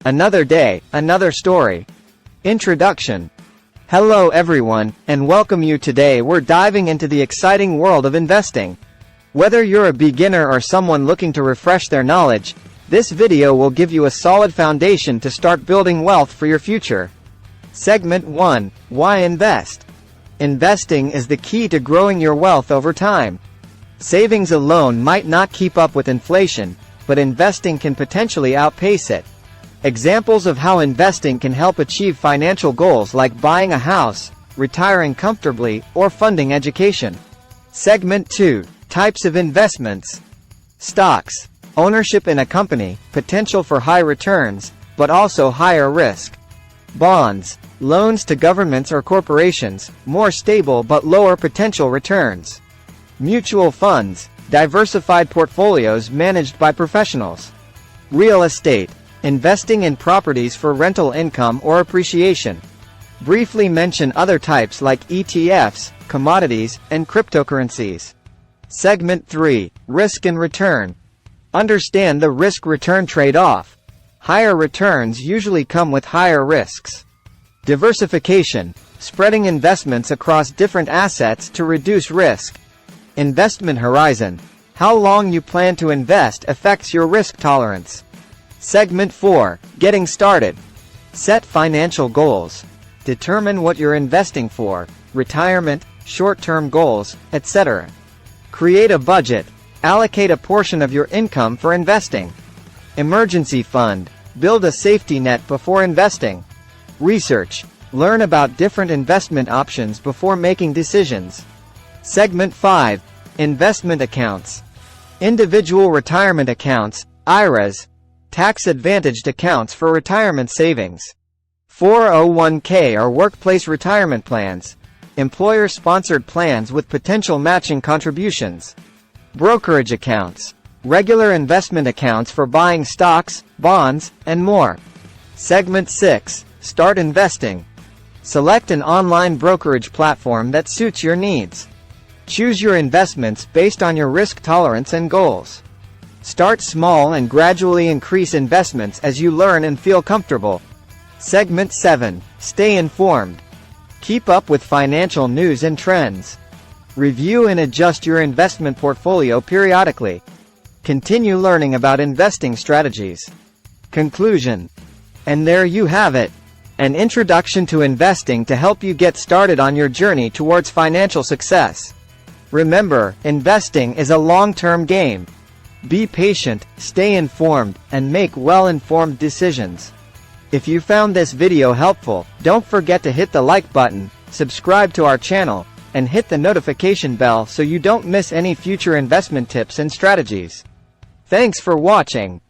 Another day, another story. Introduction. Hello everyone, and welcome you. Today we're diving into the exciting world of investing. Whether you're a beginner or someone looking to refresh their knowledge, this video will give you a solid foundation to start building wealth for your future. Segment 1. Why invest? Investing is the key to growing your wealth over time. Savings alone might not keep up with inflation, but investing can potentially outpace it. Examples of how investing can help achieve financial goals like buying a house, retiring comfortably, or funding education. Segment 2. Types of investments. Stocks. Ownership in a company, potential for high returns, but also higher risk. Bonds. Loans to governments or corporations, more stable but lower potential returns. Mutual funds. Diversified portfolios managed by professionals. Real estate. Investing in properties for rental income or appreciation. Briefly mention other types like ETFs, commodities, and cryptocurrencies. Segment 3. Risk and return. Understand the risk-return trade-off. Higher returns usually come with higher risks. Diversification. Spreading investments across different assets to reduce risk. Investment horizon. How long you plan to invest affects your risk tolerance. Segment 4. Getting started. Set financial goals. Determine what you're investing for, retirement, short-term goals, etc. Create a budget. Allocate a portion of your income for investing. Emergency fund. Build a safety net before investing. Research. Learn about different investment options before making decisions. Segment 5. Investment accounts. Individual retirement accounts, IRAs. Tax-advantaged accounts for retirement savings. 401k or workplace retirement plans. Employer-sponsored plans with potential matching contributions. Brokerage accounts. Regular investment accounts for buying stocks, bonds, and more. Segment 6. Start investing. Select an online brokerage platform that suits your needs. Choose your investments based on your risk tolerance and goals. Start small and gradually increase investments as you learn and feel comfortable. Segment 7. Stay informed. Keep up with financial news and trends. Review and adjust your investment portfolio periodically. Continue learning about investing strategies. Conclusion. And there you have it. An introduction to investing to help you get started on your journey towards financial success. Remember, investing is a long-term game. Be patient, stay informed, and make well-informed decisions. If you found this video helpful, don't forget to hit the like button, subscribe to our channel, and hit the notification bell so you don't miss any future investment tips and strategies. Thanks for watching.